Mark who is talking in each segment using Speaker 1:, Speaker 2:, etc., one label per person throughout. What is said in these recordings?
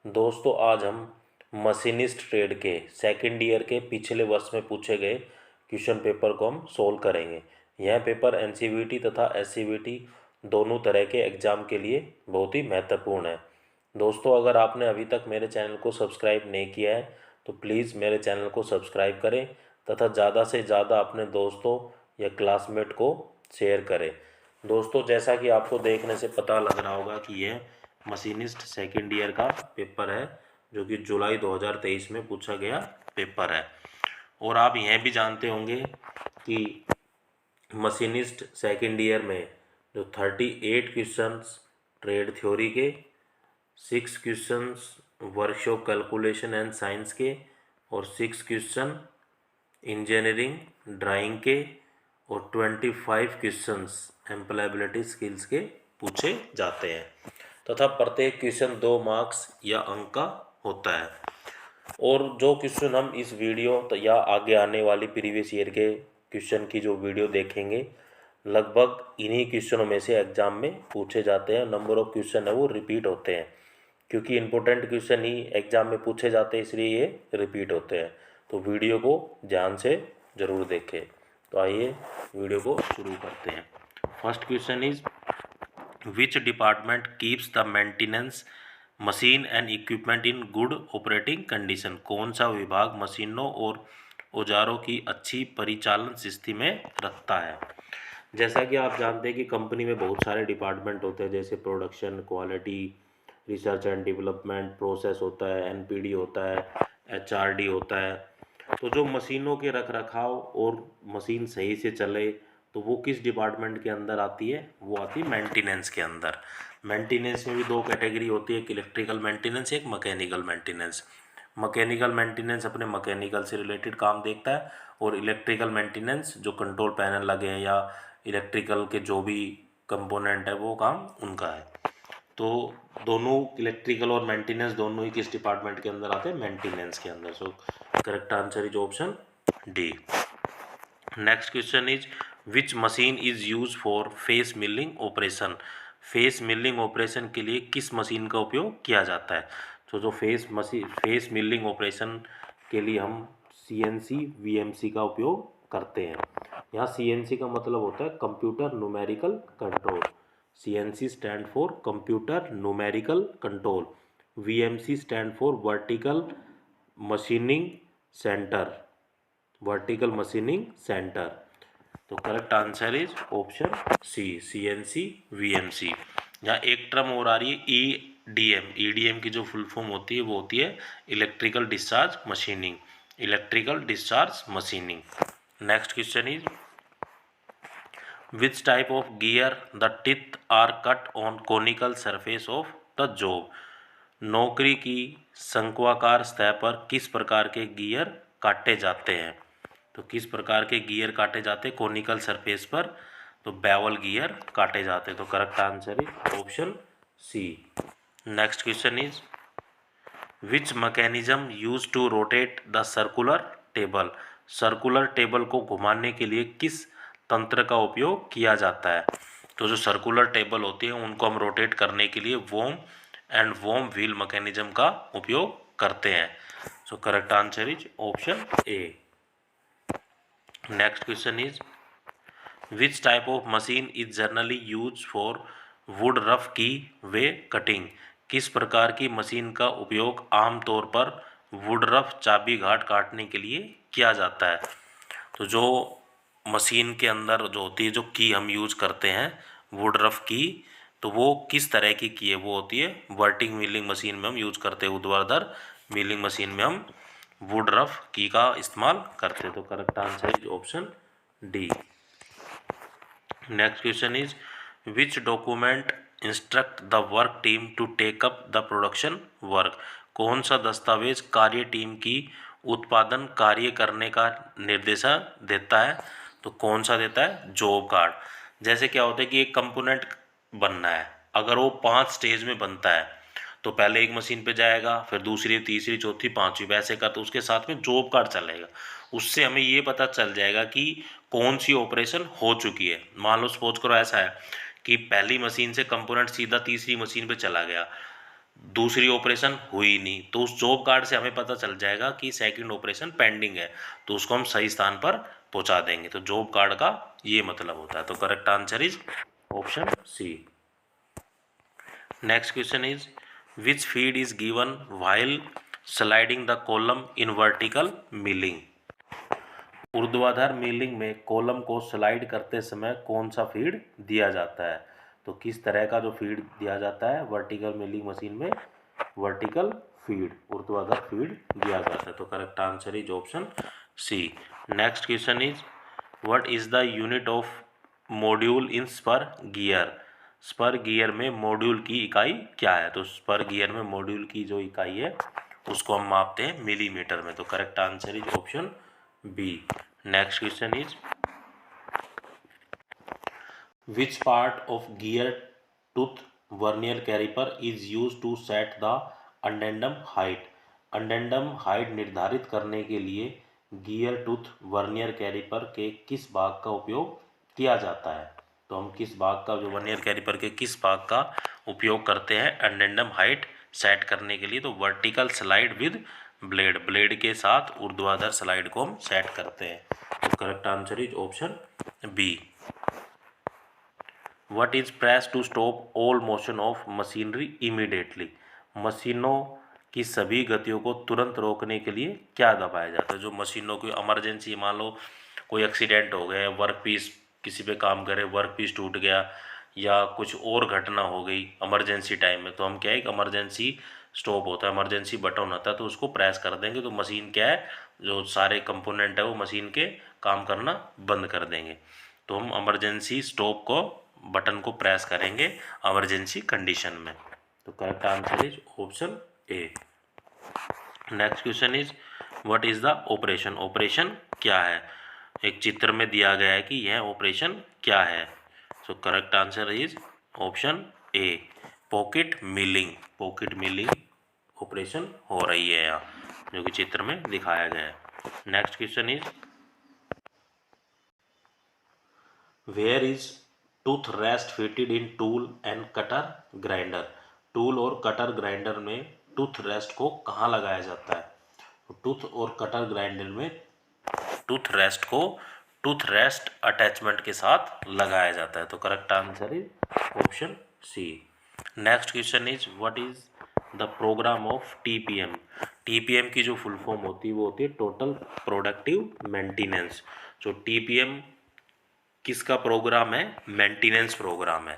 Speaker 1: दोस्तों आज हम मशीनिस्ट ट्रेड के सेकंड ईयर के पिछले वर्ष में पूछे गए क्वेश्चन पेपर को हम सोल्व करेंगे। यह पेपर एनसीवीटी तथा एससीवीटी दोनों तरह के एग्ज़ाम के लिए बहुत ही महत्वपूर्ण है। दोस्तों अगर आपने अभी तक मेरे चैनल को सब्सक्राइब नहीं किया है तो प्लीज़ मेरे चैनल को सब्सक्राइब करें तथा ज़्यादा से ज़्यादा अपने दोस्तों या क्लासमेट को शेयर करें। दोस्तों जैसा कि आपको देखने से पता लग रहा होगा कि यह मशीनिस्ट सेकेंड ईयर का पेपर है जो कि जुलाई 2023 में पूछा गया पेपर है। और आप यह भी जानते होंगे कि मशीनिस्ट सेकेंड ईयर में जो 38 क्वेश्चंस ट्रेड थ्योरी के, 6 questions workshop calculation and science के और 6 क्वेश्चन इंजीनियरिंग ड्राइंग के और 25 क्वेश्चंस एम्प्लॉयबिलिटी स्किल्स के पूछे जाते हैं तथा प्रत्येक क्वेश्चन 2 मार्क्स या अंक का होता है। और जो क्वेश्चन हम इस वीडियो या आगे आने वाली प्रीवियस ईयर के क्वेश्चन की जो वीडियो देखेंगे लगभग इन्हीं क्वेश्चनों में से एग्जाम में पूछे जाते हैं। नंबर ऑफ क्वेश्चन है वो रिपीट होते हैं क्योंकि इम्पोर्टेंट क्वेश्चन ही एग्जाम में पूछे जाते हैं, इसलिए ये रिपीट होते हैं। तो वीडियो को ध्यान से ज़रूर देखें। तो आइए वीडियो को शुरू करते हैं। First question is which department keeps the maintenance machine and equipment in good operating condition. कौन सा विभाग मशीनों और औजारों की अच्छी परिचालन स्थिति में रखता है। जैसा कि आप जानते हैं कि कंपनी में बहुत सारे डिपार्टमेंट होते हैं, जैसे production, quality, research and development, process होता है, एनपीडी होता है, एचआरडी होता है। तो जो मशीनों के रख रखाव और मशीन सही से चले तो वो किस डिपार्टमेंट के अंदर आती है, वो आती है मेंटेनेंस के अंदर। मेंटेनेंस में भी 2 कैटेगरी होती है, एक इलेक्ट्रिकल मेंटेनेंस, एक मैकेनिकल मेंटेनेंस। मैकेनिकल मेंटेनेंस अपने मैकेनिकल से रिलेटेड काम देखता है और इलेक्ट्रिकल मेंटेनेंस जो कंट्रोल पैनल लगे हैं या इलेक्ट्रिकल के जो भी कंपोनेंट है वो काम उनका है। तो दोनों इलेक्ट्रिकल और मेंटेनेंस दोनों ही किस डिपार्टमेंट के अंदर आते हैं, मेंटेनेंस के अंदर। So correct answer is option D. Next question is which machine is use for face milling operation. Face milling operation के लिए किस मशीन का उपयोग किया जाता है। तो जो फेस मिलिंग ऑपरेशन के लिए हम सीएनसी वीएमसी का उपयोग करते हैं। यहाँ सीएनसी का मतलब होता है computer numerical control. CNC stand for computer numerical control. VMC stand for vertical machining centre, vertical machining centre. तो correct answer is option C, CNC VMC. यहाँ एक टर्म और आ रही है ईडीएम। ईडीएम की जो फुल फॉर्म होती है वो होती है electrical discharge machining, electrical discharge machining. Next question is which type of gear the teeth are cut on conical surface of the job. नौकरी की शंक्वाकार सतह पर किस प्रकार के गियर काटे जाते हैं। तो किस प्रकार के गियर काटे जाते हैं कोनिकल सरफेस पर, तो बेवल गियर काटे जाते हैं। तो correct answer is option C. Next question is which mechanism use to rotate the circular table. Circular table को घुमाने के लिए किस तंत्र का उपयोग किया जाता है। तो जो सर्कुलर टेबल होती है उनको हम रोटेट करने के लिए वोम एंड वोम व्हील मैकेनिज्म का उपयोग करते हैं। So correct answer is option A. Next question is which type of machine is generally use for would rough की वे कटिंग। किस प्रकार की मशीन का उपयोग आमतौर पर वुड रफ चाबी घाट काटने के लिए किया जाता है। तो जो मशीन के अंदर जो होती है, जो की हम यूज करते हैं वुड रफ की, तो वो किस तरह की है, वो होती है वर्टिंग मिलिंग मशीन में हम यूज करते हैं, ऊर्ध्वाधर मिलिंग मशीन में हम वुड रफ की का इस्तेमाल करते हैं। तो correct answer is option D. Next question is which document instruct the work team to take up the production work. कौन सा दस्तावेज कार्य टीम की उत्पादन कार्य करने का निर्देशन देता है। तो कौन सा देता है, जॉब कार्ड। जैसे क्या होता है कि एक कंपोनेंट बनना है, अगर वो 5 स्टेज में बनता है तो पहले एक मशीन पे जाएगा, फिर दूसरी, तीसरी, चौथी, पांचवी, वैसे कर, तो उसके साथ में जॉब कार्ड चलेगा। उससे हमें ये पता चल जाएगा कि कौन सी ऑपरेशन हो चुकी है। मान लो सपोज करो ऐसा है कि पहली मशीन से कंपोनेंट सीधा तीसरी मशीन पे चला गया, दूसरी ऑपरेशन हुई नहीं, तो उस जॉब कार्ड से हमें पता चल जाएगा कि सेकंड ऑपरेशन पेंडिंग है, तो उसको हम सही स्थान पर पहुंचा देंगे। तो जॉब कार्ड का ये मतलब होता है। तो correct answer is option C. Next question is which feed is given while sliding the column in vertical milling. ऊर्ध्वाधर मिलिंग में कॉलम को स्लाइड करते समय कौन सा फीड दिया जाता है। तो किस तरह का जो फीड दिया जाता है वर्टिकल मिलिंग मशीन में, वर्टिकल फीड, ऊर्ध्वाधर फीड दिया जाता है। तो correct answer is option C. Next question is what is the unit of module in spur gear. Spur gear में मॉड्यूल की इकाई क्या है। तो स्पर गियर में मॉड्यूल की जो इकाई है उसको हम मापते हैं मिलीमीटर में। तो correct answer is option B. Next question is which part of gear tooth vernier caliper is used to set the addendum height। addendum height निर्धारित करने के लिए गियर टूथ वर्नियर कैलिपर के किस भाग का उपयोग किया जाता है। तो हम किस भाग का, जो वर्नियर कैलिपर के किस भाग का उपयोग करते हैं अडेंडम हाइट सेट करने के लिए। तो vertical slide with blade, blade के साथ ऊर्ध्वाधर स्लाइड को हम सेट करते हैं। तो correct answer is option B. What is press to stop all motion of machinery immediately। मशीनों की सभी गतियों को तुरंत रोकने के लिए क्या दबाया जाता है। जो मशीनों की इमरजेंसी, मान लो कोई एक्सीडेंट हो गया, वर्क पीस किसी पे काम करे, वर्क पीस टूट गया या कुछ और घटना हो गई इमरजेंसी टाइम में, तो हम क्या है, एक इमरजेंसी स्टॉप होता है, इमरजेंसी बटन होता है, तो उसको प्रेस कर देंगे तो मशीन क्या है, जो सारे कंपोनेंट है वो मशीन के काम करना बंद कर देंगे। तो हम इमरजेंसी स्टॉप को, बटन को प्रेस करेंगे इमरजेंसी कंडीशन में। तो correct answer is option A. Next question is what is the operation. Operation क्या है। एक चित्र में दिया गया है कि यह ऑपरेशन क्या है। So correct answer is option A, pocket milling. Pocket milling operation हो रही है यहाँ, जो कि चित्र में दिखाया गया है। Next question is where is tooth rest fitted in tool and cutter grinder. Tool और कटर ग्राइंडर में टूथ रेस्ट को कहाँ लगाया जाता है। तो टूथ और कटर ग्राइंडर में टूथ रेस्ट को टूथ रेस्ट अटैचमेंट के साथ लगाया जाता है। तो correct answer is option C. Next question is what is the programme of TPM. TPM की जो फुल फॉर्म होती है वो होती है टोटल प्रोडक्टिव मेंटेनेंस। जो टीपीएम किसका प्रोग्राम है, मेंटेनेंस प्रोग्राम है।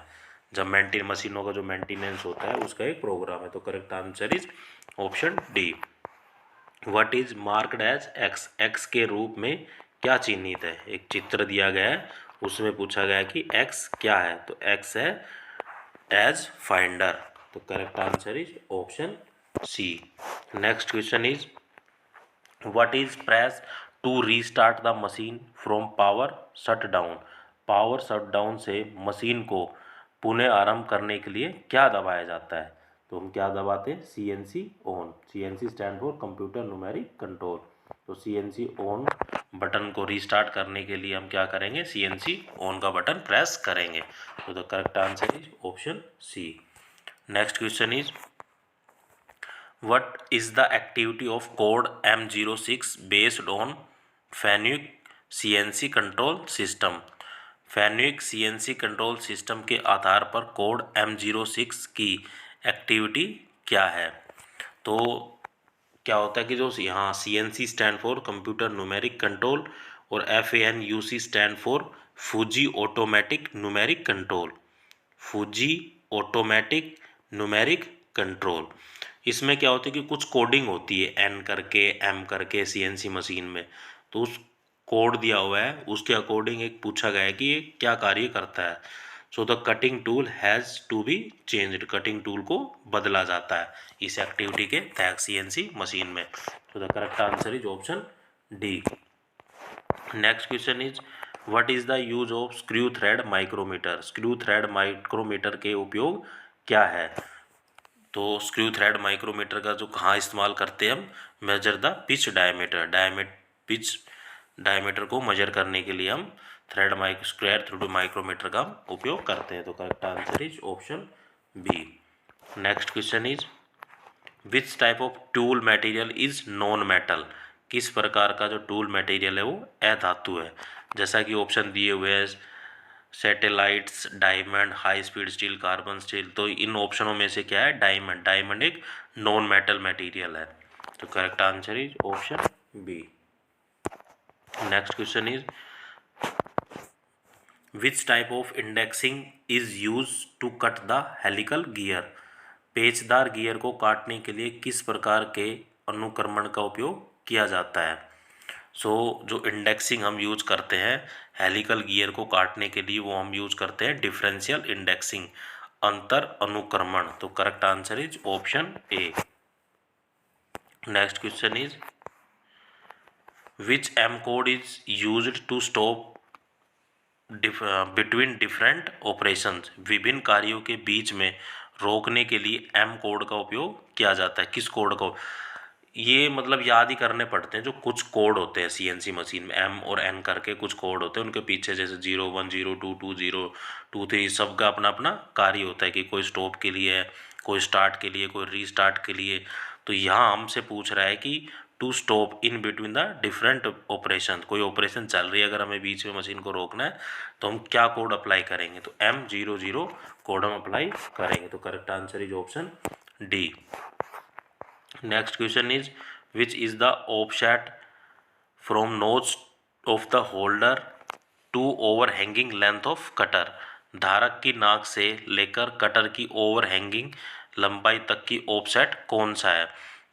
Speaker 1: जब मशीनों का जो मेंटेनेंस होता है उसका एक प्रोग्राम है। तो correct answer is option D. What is marked as X. X के रूप में क्या चिन्हित है। एक चित्र दिया गया है, उसमें पूछा गया है कि एक्स क्या है। तो एक्स है एज फाइंडर। तो correct answer is option C. Next question is what is press to restart the machine from power shut down. Power shut down से मशीन को पुनः आरंभ करने के लिए क्या दबाया जाता है। तो हम क्या दबाते हैं, CNC on. CNC stand for computer numeric control. तो CNC ऑन बटन को रीस्टार्ट करने के लिए हम क्या करेंगे, CNC ऑन का बटन प्रेस करेंगे। तो the correct answer is option C. Next question is what is the activity of code M06 based on Fanuc CNC control system। Fanuc CNC control system के आधार पर कोड M06 की activity क्या है। तो क्या होता है कि जो यहाँ CNC stand for computer numeric control और FANUC stand for Fuji automatic numeric control. Fuji automatic numeric control, इसमें क्या होता है कि कुछ कोडिंग होती है N करके M करके CNC मशीन में। तो उस कोड दिया हुआ है उसके अकॉर्डिंग एक पूछा गया है कि ये क्या कार्य करता है। So the cutting tool has to be changed. Cutting tool को बदला जाता है इस एक्टिविटी के तहत CNC मशीन में। तो the correct answer is option D. Next question is what is the use of screw thread micrometer. Screw thread micrometer के उपयोग क्या है। तो स्क्रू थ्रेड माइक्रोमीटर का जो कहाँ इस्तेमाल करते हैं हम, measure the pitch diameter. Pitch diameter को मेजर करने के लिए हम थ्रेड स्क्वायर थ्रू माइक्रोमीटर का उपयोग करते हैं। तो correct answer is option B. Next question is which type of tool material is non metal, किस प्रकार का जो टूल मटेरियल है वो अधातु है। जैसा कि ऑप्शन दिए हुए हैं satellites, diamond, high speed steel, carbon steel, तो इन ऑप्शनों में से क्या है, डायमंड। डायमंड एक नॉन मेटल मटेरियल है, तो correct answer is option B. Next question is which type of indexing is use to cut the helical gear, पेचदार गियर को काटने के लिए किस प्रकार के अनुक्रमण का उपयोग किया जाता है। जो इंडेक्सिंग हम यूज करते हैं हेलिकल गियर को काटने के लिए, वो हम यूज करते हैं डिफरेंशियल इंडेक्सिंग, अंतर अनुक्रमण। तो correct answer is option A. Next question is which M code is used to stop between different operations, विभिन्न कार्यों के बीच में रोकने के लिए एम कोड का उपयोग किया जाता है। किस कोड का, ये मतलब याद ही करने पड़ते हैं। जो कुछ कोड होते हैं सीएनसी मशीन में, एम और एन करके कुछ कोड होते हैं, उनके पीछे जैसे 01, 02, 20, 23 सबका अपना अपना कार्य होता है कि कोई स्टॉप के लिए है, कोई स्टार्ट के लिए, कोई रीस्टार्ट के लिए। तो यहाँ हमसे पूछ रहा है कि to stop in between the different operation, कोई ऑपरेशन चल रही है, अगर हमें बीच में मशीन को रोकना है तो हम क्या कोड अप्लाई करेंगे, तो M00 कोड हम अप्लाई करेंगे। तो correct answer is option D. Next question is which is the offset from nose of the holder to over hanging length of cutter, धारक की नाक से लेकर कटर की ओवर हैंगिंग लंबाई तक की ऑफसेट कौन सा है।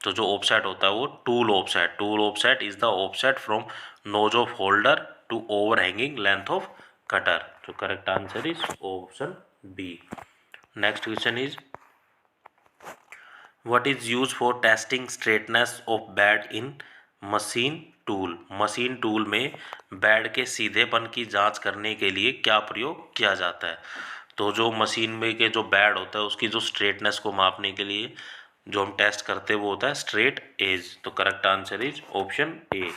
Speaker 1: तो जो ऑफसेट होता है वो tool offset, tool offset is the offset from nose of holder to over hanging length of cutter. तो correct answer is option B. Next question is what is used for testing straightness of bed in machine tool, machine tool में bed के सीधेपन की जांच करने के लिए क्या प्रयोग किया जाता है। तो जो मशीन में के जो बेड होता है उसकी जो स्ट्रेटनेस को मापने के लिए जो हम टेस्ट करते हैं वो होता है स्ट्रेट एज। तो correct answer is option A.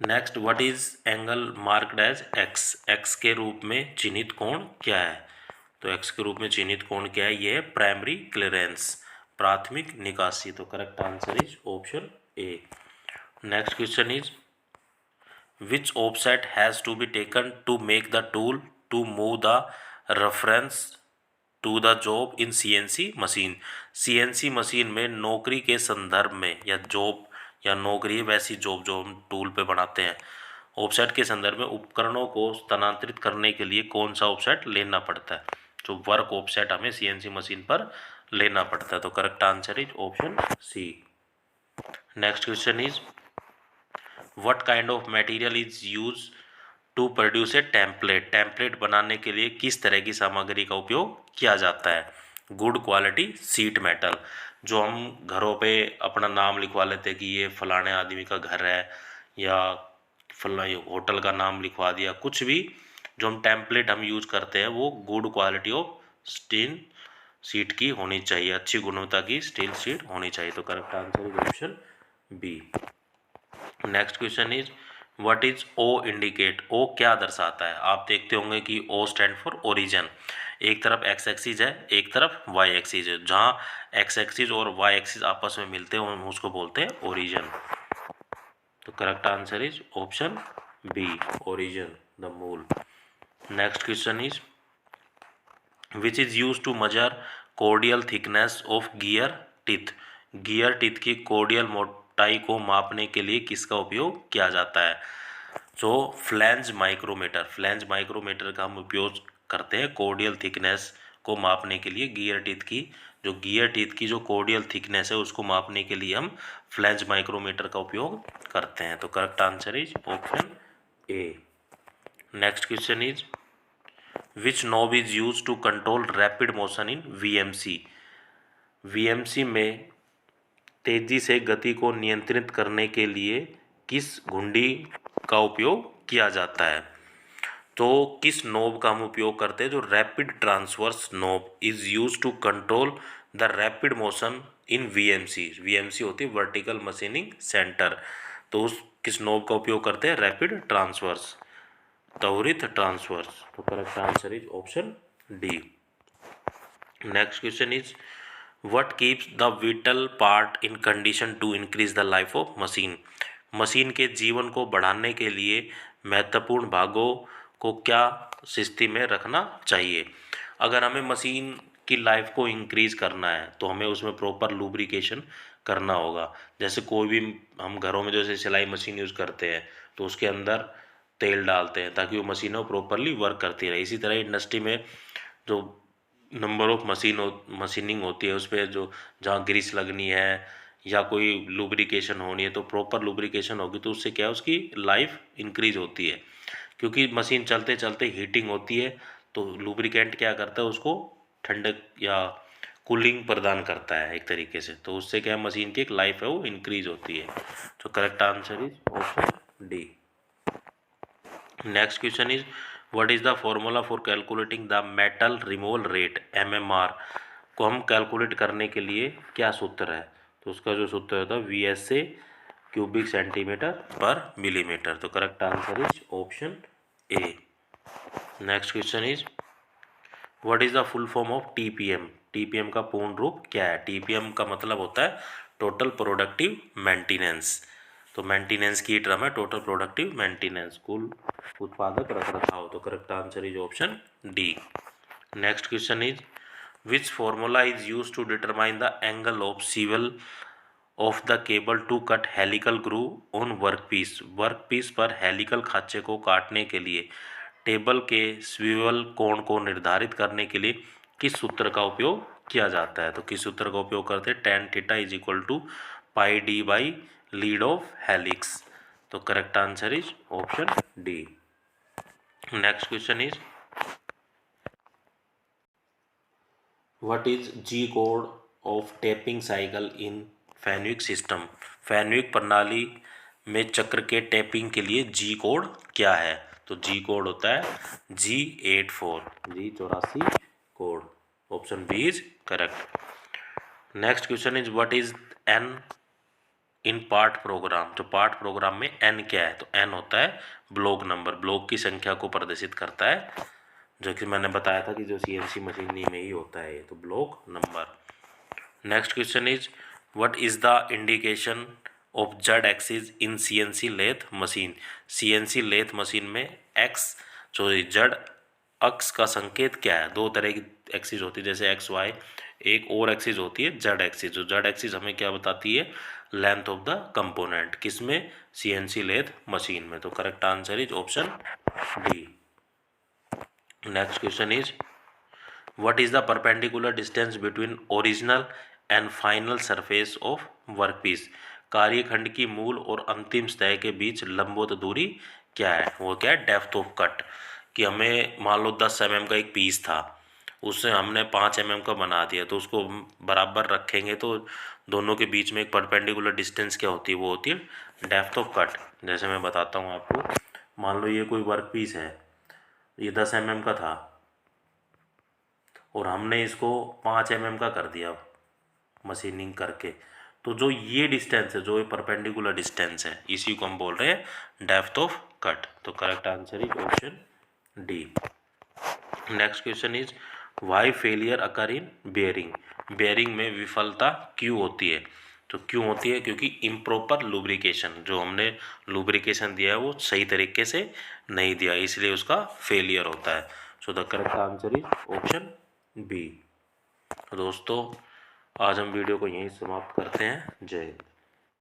Speaker 1: Next, what is angle marked as X, X के रूप में चिन्हित कोण क्या है। तो एक्स के रूप में चिन्हित कोण क्या है, ये है प्राइमरी क्लियरेंस, प्राथमिक निकासी। तो correct answer is option A. Next question is which offset has to be taken to make the tool to move the reference to the job in CNC machine, CNC machine में नौकरी के संदर्भ में, या job या नौकरी वैसी job जो हम टूल पे बनाते हैं, ऑफसेट के संदर्भ में उपकरणों को स्थानांतरित करने के लिए कौन सा ऑफसेट लेना पड़ता है। जो वर्क ऑफसेट हमें सीएनसी मशीन पर लेना पड़ता है। तो correct answer is option C. Next question is what kind of material is use to produce a template, template बनाने के लिए किस तरह की सामग्री का उपयोग किया जाता है। गुड क्वालिटी सीट मेटल, जो हम घरों पे अपना नाम लिखवा लेते हैं कि ये फलाने आदमी का घर है, या फला होटल का नाम लिखवा दिया, कुछ भी जो हम टेम्पलेट हम यूज करते हैं वो good quality of steel seat की होनी चाहिए, अच्छी गुणवत्ता की स्टील सीट होनी चाहिए। तो correct answer is option B. Next question is what is O indicate, O क्या दर्शाता है। आप देखते होंगे कि ओ स्टैंड फॉर ओरिजिन, एक तरफ एक्स एक्सिस है, एक तरफ वाई एक्सिस है, जहाँ एक्स एक्सिस और वाई एक्सिस आपस में मिलते हैं हम उसको बोलते हैं ओरिजिन। तो correct answer is option B, origin the मूल। Next question is which is use to measure chordal thickness of gear teeth, gear teeth की कोर्डियल मोटाई को मापने के लिए किसका उपयोग किया जाता है। जो फ्लैंज माइक्रोमीटर, फ्लैंज माइक्रोमीटर का हम उपयोग करते हैं कोर्डियल थिकनेस को मापने के लिए। गियर टीथ की जो कोर्डियल थिकनेस है उसको मापने के लिए हम फ्लैंज माइक्रोमीटर का उपयोग करते हैं। तो correct answer is option A. Next question is which knob is use to control rapid motion in VMC, VMC में तेजी से गति को नियंत्रित करने के लिए किस घुंडी का उपयोग किया जाता है। तो किस नोब का हम उपयोग करते हैं, जो rapid transverse knob is use to control the rapid motion in VMC, VMC होती है वर्टिकल मशीनिंग सेंटर। तो उस किस नोब का उपयोग करते हैं, रैपिड ट्रांसवर्स, त्वरित ट्रांसवर्स। तो correct answer is option D. Next question is what keeps the vital part in condition to increase the life of machine. Machine के जीवन को बढ़ाने के लिए महत्वपूर्ण भागों को क्या स्थिति में रखना चाहिए। अगर हमें मशीन की लाइफ को इंक्रीज करना है तो हमें उसमें प्रॉपर लुब्रिकेशन करना होगा। जैसे कोई भी हम घरों में जैसे सिलाई मशीन यूज़ करते हैं तो उसके अंदर तेल डालते हैं ताकि वो मशीन प्रॉपरली वर्क करती रहे। इसी तरह इंडस्ट्री में जो नंबर ऑफ मशीनिंग होती है उस पर जो जहाँ ग्रीस लगनी है या कोई लुब्रिकेशन होनी है तो प्रॉपर लुब्रिकेशन होगी तो उससे क्या है उसकी लाइफ इंक्रीज होती है। क्योंकि मशीन चलते चलते हीटिंग होती है तो लुब्रिकेंट क्या करता है उसको ठंडक या कूलिंग प्रदान करता है एक तरीके से, तो उससे क्या मशीन की एक लाइफ है वो इंक्रीज होती है। तो correct answer is option D. Next question is what is the formula for calculating the metal removal rate MMR. को हम कैलकुलेट करने के लिए क्या सूत्र है, तो उसका जो सूत्र होता है VSA क्यूबिक सेंटीमीटर पर मिलीमीटर। तो correct answer is option A. Next question is what is the full form of TPM। TPM का पूर्ण रूप क्या है। TPM का मतलब होता है टोटल प्रोडक्टिव मेंटेनेंस। तो मेंटेनेंस की टर्म है टोटल प्रोडक्टिव मेंटेनेंस, कुल उत्पादक रखरखाव। तो correct answer is option D. Next question is which formula is use to determine the angle of swivel of the cable to cut helical groove on workpiece. Workpiece पर helical खांचे को काटने के लिए टेबल के स्वीवल कोण को निर्धारित करने के लिए किस सूत्र का उपयोग किया जाता है। तो किस सूत्र का उपयोग करते हैं tan theta is equal to pi D by lead of helix. तो correct answer is option D. Next question is what is G code of tapping cycle in Fanuc system. Fanuc प्रणाली में चक्र के टैपिंग के लिए जी code क्या है। तो जी कोड होता है G84, G84 code. Option B is correct. Next question is what is N in part program. तो पार्ट प्रोग्राम में एन क्या है, तो एन होता है ब्लॉक नंबर, ब्लॉक की संख्या को प्रदर्शित करता है, जो कि मैंने बताया था कि जो CNC मशीनरी में ही होता है, तो block number. Next question is what is the indication of Z axis in CNC lathe machine. CNC lathe machine में एक्स जो जेड अक्स का संकेत क्या है। दो तरह की एक्सिस होती है जैसे XY, एक और एक्सिस होती है जेड एक्सिस। जो जेड एक्सिस हमें क्या बताती है लेंथ ऑफ द कंपोनेंट, किसमें CNC लेथ मशीन में। तो correct answer is option D. Next question is what is the perpendicular distance between original and final surface of workpiece. कार्यखंड की मूल और अंतिम सतह के बीच लंबवत दूरी क्या है। वो क्या है डेप्थ ऑफ कट। कि हमें मान लो 10 mm का एक पीस था, उससे हमने 5 mm का बना दिया, तो उसको बराबर रखेंगे तो दोनों के बीच में एक परपेंडिकुलर डिस्टेंस क्या होती है, वो होती है डेप्थ ऑफ कट। जैसे मैं बताता हूँ आपको, मान लो ये कोई वर्क पीस है, ये 10 mm का था और हमने इसको 5 mm का कर दिया मशीनिंग करके, तो जो ये डिस्टेंस है, जो ये परपेंडिकुलर डिस्टेंस है, इसी को हम बोल रहे हैं डेप्थ ऑफ कट। तो correct answer is option D. Next question is why failure occur in bearing. Bearing में विफलता क्यों होती है। तो क्यों होती है, क्योंकि इम्प्रॉपर लुब्रिकेशन, जो हमने लुब्रिकेशन दिया है वो सही तरीके से नहीं दिया, इसलिए उसका फेलियर होता है। So the correct answer is option B. दोस्तों आज हम वीडियो को यहीं समाप्त करते हैं। जय हिंद।